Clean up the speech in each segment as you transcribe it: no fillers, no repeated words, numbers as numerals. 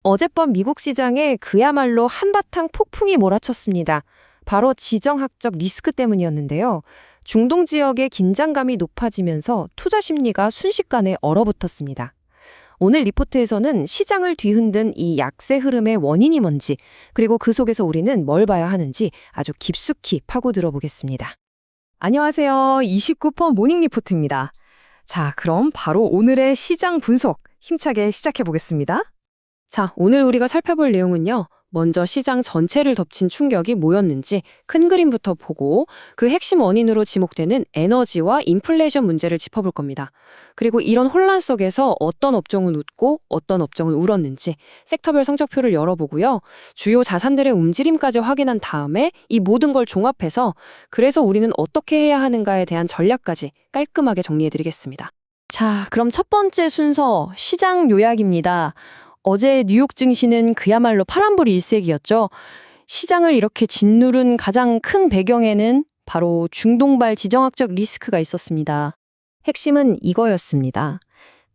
어젯밤 미국 시장에 그야말로 한바탕 폭풍이 몰아쳤습니다. 바로 지정학적 리스크 때문이었는데요. 중동 지역의 긴장감이 높아지면서 투자 심리가 순식간에 얼어붙었습니다. 오늘 리포트에서는 시장을 뒤흔든 이 약세 흐름의 원인이 뭔지, 그리고 그 속에서 우리는 뭘 봐야 하는지 아주 깊숙이 파고 들어보겠습니다. 안녕하세요. 29% 모닝 리포트입니다. 자, 그럼 바로 오늘의 시장 분석 힘차게 시작해 보겠습니다. 자, 오늘 우리가 살펴볼 내용은요. 먼저 시장 전체를 덮친 충격이 뭐였는지 큰 그림부터 보고 그 핵심 원인으로 지목되는 에너지와 인플레이션 문제를 짚어볼 겁니다. 그리고 이런 혼란 속에서 어떤 업종은 웃고 어떤 업종은 울었는지 섹터별 성적표를 열어보고요. 주요 자산들의 움직임까지 확인한 다음에 이 모든 걸 종합해서 그래서 우리는 어떻게 해야 하는가에 대한 전략까지 깔끔하게 정리해드리겠습니다. 자, 그럼 첫 번째 순서 시장 요약입니다. 어제 뉴욕 증시는 그야말로 파란불 일색이었죠. 시장을 이렇게 짓누른 가장 큰 배경에는 바로 중동발 지정학적 리스크가 있었습니다. 핵심은 이거였습니다.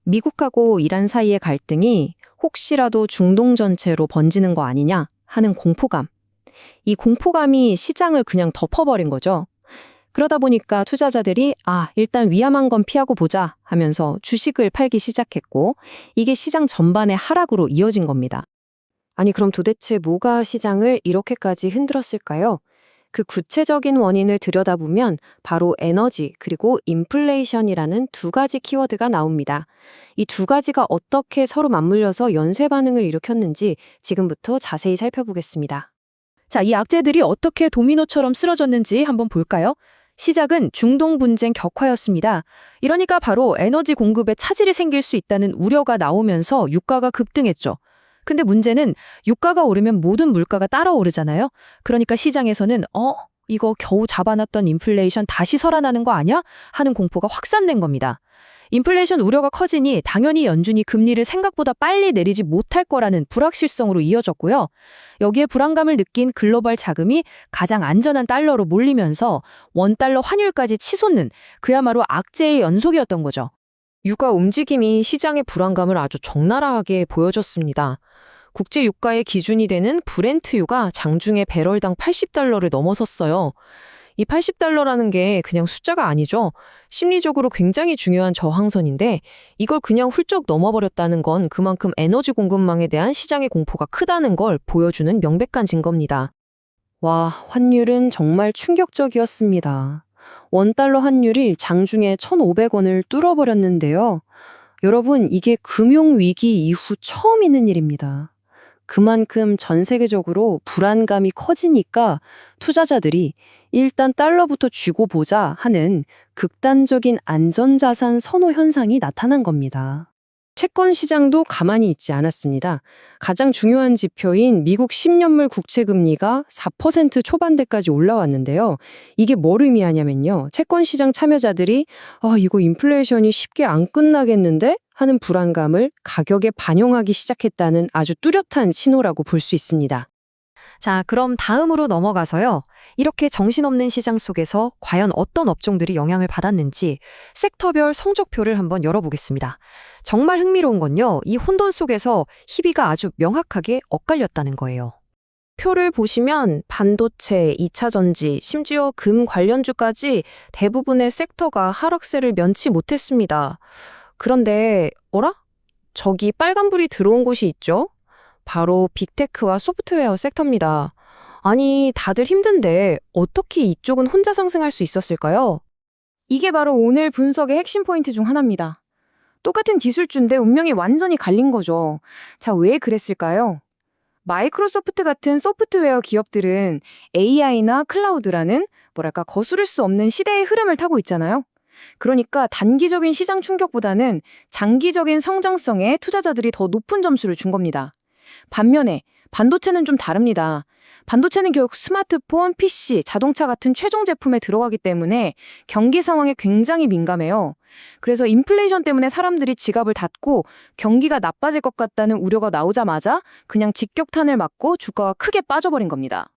미국하고 이란 사이의 갈등이 혹시라도 중동 전체로 번지는 거 아니냐 하는 공포감. 이 공포감이 시장을 그냥 덮어버린 거죠. 그러다 보니까 투자자들이 일단 위험한 건 피하고 보자 하면서 주식을 팔기 시작했고 이게 시장 전반의 하락으로 이어진 겁니다. 아니 그럼 도대체 뭐가 시장을 이렇게까지 흔들었을까요? 그 구체적인 원인을 들여다보면 바로 에너지 그리고 인플레이션이라는 두 가지 키워드가 나옵니다. 이 두 가지가 어떻게 서로 맞물려서 연쇄 반응을 일으켰는지 지금부터 자세히 살펴보겠습니다. 자, 이 악재들이 어떻게 도미노처럼 쓰러졌는지 한번 볼까요? 시작은 중동 분쟁 격화였습니다. 이러니까 바로 에너지 공급에 차질이 생길 수 있다는 우려가 나오면서 유가가 급등했죠. 근데 문제는 유가가 오르면 모든 물가가 따라 오르잖아요. 그러니까 시장에서는 이거 겨우 잡아놨던 인플레이션 다시 살아나는 거 아니야? 하는 공포가 확산된 겁니다. 인플레이션 우려가 커지니 당연히 연준이 금리를 생각보다 빨리 내리지 못할 거라는 불확실성으로 이어졌고요. 여기에 불안감을 느낀 글로벌 자금이 가장 안전한 달러로 몰리면서 원달러 환율까지 치솟는 그야말로 악재의 연속이었던 거죠. 유가 움직임이 시장의 불안감을 아주 적나라하게 보여줬습니다. 국제 유가의 기준이 되는 브렌트유가 장중에 배럴당 80달러를 넘어섰어요. 이 80달러라는 게 그냥 숫자가 아니죠. 심리적으로 굉장히 중요한 저항선인데 이걸 그냥 훌쩍 넘어버렸다는 건 그만큼 에너지 공급망에 대한 시장의 공포가 크다는 걸 보여주는 명백한 증거입니다. 와, 환율은 정말 충격적이었습니다. 원달러 환율이 장중에 1,500원을 뚫어버렸는데요. 여러분, 이게 금융위기 이후 처음 있는 일입니다. 그만큼 전 세계적으로 불안감이 커지니까 투자자들이 일단 달러부터 쥐고 보자 하는 극단적인 안전자산 선호 현상이 나타난 겁니다. 채권 시장도 가만히 있지 않았습니다. 가장 중요한 지표인 미국 10년물 국채금리가 4% 초반대까지 올라왔는데요. 이게 뭘 의미하냐면요. 채권 시장 참여자들이 이거 인플레이션이 쉽게 안 끝나겠는데? 하는 불안감을 가격에 반영하기 시작했다는 아주 뚜렷한 신호라고 볼 수 있습니다. 자, 그럼 다음으로 넘어가서요. 이렇게 정신없는 시장 속에서 과연 어떤 업종들이 영향을 받았는지 섹터별 성적표를 한번 열어보겠습니다. 정말 흥미로운 건요. 이 혼돈 속에서 희비가 아주 명확하게 엇갈렸다는 거예요. 표를 보시면 반도체, 2차 전지, 심지어 금 관련주까지 대부분의 섹터가 하락세를 면치 못했습니다. 그런데 저기 빨간불이 들어온 곳이 있죠? 바로 빅테크와 소프트웨어 섹터입니다. 아니, 다들 힘든데 어떻게 이쪽은 혼자 상승할 수 있었을까요? 이게 바로 오늘 분석의 핵심 포인트 중 하나입니다. 똑같은 기술주인데 운명이 완전히 갈린 거죠. 자, 왜 그랬을까요? 마이크로소프트 같은 소프트웨어 기업들은 AI나 클라우드라는 거스를 수 없는 시대의 흐름을 타고 있잖아요. 그러니까 단기적인 시장 충격보다는 장기적인 성장성에 투자자들이 더 높은 점수를 준 겁니다. 반면에 반도체는 좀 다릅니다. 반도체는 결국 스마트폰, PC, 자동차 같은 최종 제품에 들어가기 때문에 경기 상황에 굉장히 민감해요. 그래서 인플레이션 때문에 사람들이 지갑을 닫고 경기가 나빠질 것 같다는 우려가 나오자마자 그냥 직격탄을 맞고 주가가 크게 빠져버린 겁니다.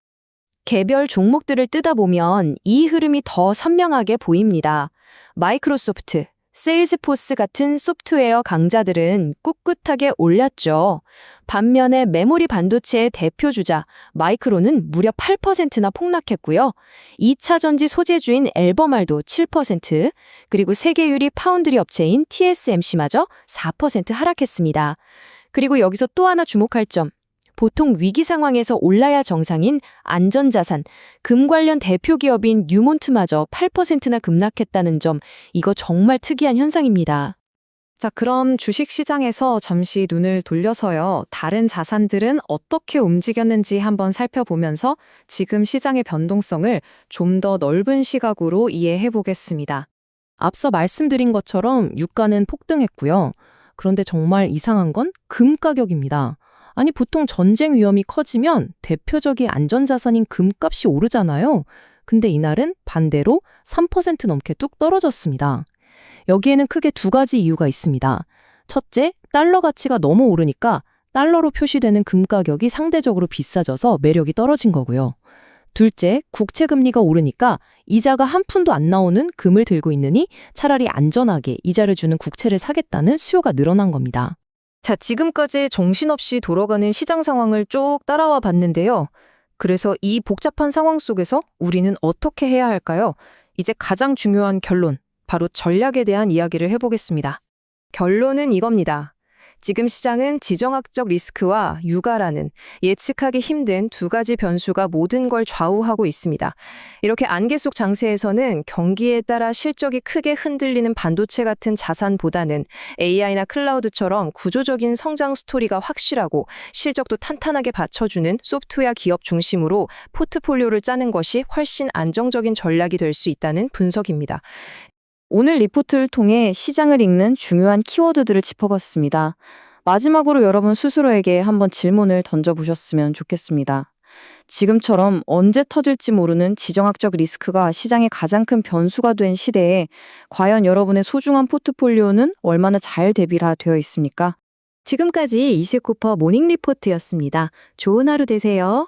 개별 종목들을 뜯어보면 이 흐름이 더 선명하게 보입니다. 마이크로소프트, 세일즈포스 같은 소프트웨어 강자들은 꿋꿋하게 올랐죠. 반면에 메모리 반도체의 대표 주자 마이크론은 무려 8%나 폭락했고요. 2차 전지 소재주인 앨범알도 7%, 그리고 세계 유리 파운드리 업체인 TSMC마저 4% 하락했습니다. 그리고 여기서 또 하나 주목할 점. 보통 위기 상황에서 올라야 정상인 안전자산, 금 관련 대표 기업인 뉴몬트마저 8%나 급락했다는 점, 이거 정말 특이한 현상입니다. 자, 그럼 주식시장에서 잠시 눈을 돌려서요. 다른 자산들은 어떻게 움직였는지 한번 살펴보면서 지금 시장의 변동성을 좀 더 넓은 시각으로 이해해 보겠습니다. 앞서 말씀드린 것처럼 유가는 폭등했고요. 그런데 정말 이상한 건 금 가격입니다. 아니, 보통 전쟁 위험이 커지면 대표적인 안전자산인 금값이 오르잖아요. 근데 이날은 반대로 3% 넘게 뚝 떨어졌습니다. 여기에는 크게 두 가지 이유가 있습니다. 첫째, 달러 가치가 너무 오르니까 달러로 표시되는 금 가격이 상대적으로 비싸져서 매력이 떨어진 거고요. 둘째, 국채 금리가 오르니까 이자가 한 푼도 안 나오는 금을 들고 있느니 차라리 안전하게 이자를 주는 국채를 사겠다는 수요가 늘어난 겁니다. 자, 지금까지 정신없이 돌아가는 시장 상황을 쭉 따라와 봤는데요. 그래서 이 복잡한 상황 속에서 우리는 어떻게 해야 할까요? 이제 가장 중요한 결론, 바로 전략에 대한 이야기를 해보겠습니다. 결론은 이겁니다. 지금 시장은 지정학적 리스크와 유가라는 예측하기 힘든 두 가지 변수가 모든 걸 좌우하고 있습니다. 이렇게 안개 속 장세에서는 경기에 따라 실적이 크게 흔들리는 반도체 같은 자산보다는 AI나 클라우드처럼 구조적인 성장 스토리가 확실하고 실적도 탄탄하게 받쳐주는 소프트웨어 기업 중심으로 포트폴리오를 짜는 것이 훨씬 안정적인 전략이 될 수 있다는 분석입니다. 오늘 리포트를 통해 시장을 읽는 중요한 키워드들을 짚어봤습니다. 마지막으로 여러분 스스로에게 한번 질문을 던져보셨으면 좋겠습니다. 지금처럼 언제 터질지 모르는 지정학적 리스크가 시장의 가장 큰 변수가 된 시대에 과연 여러분의 소중한 포트폴리오는 얼마나 잘 대비되어 있습니까? 지금까지 이시코퍼 모닝 리포트였습니다. 좋은 하루 되세요.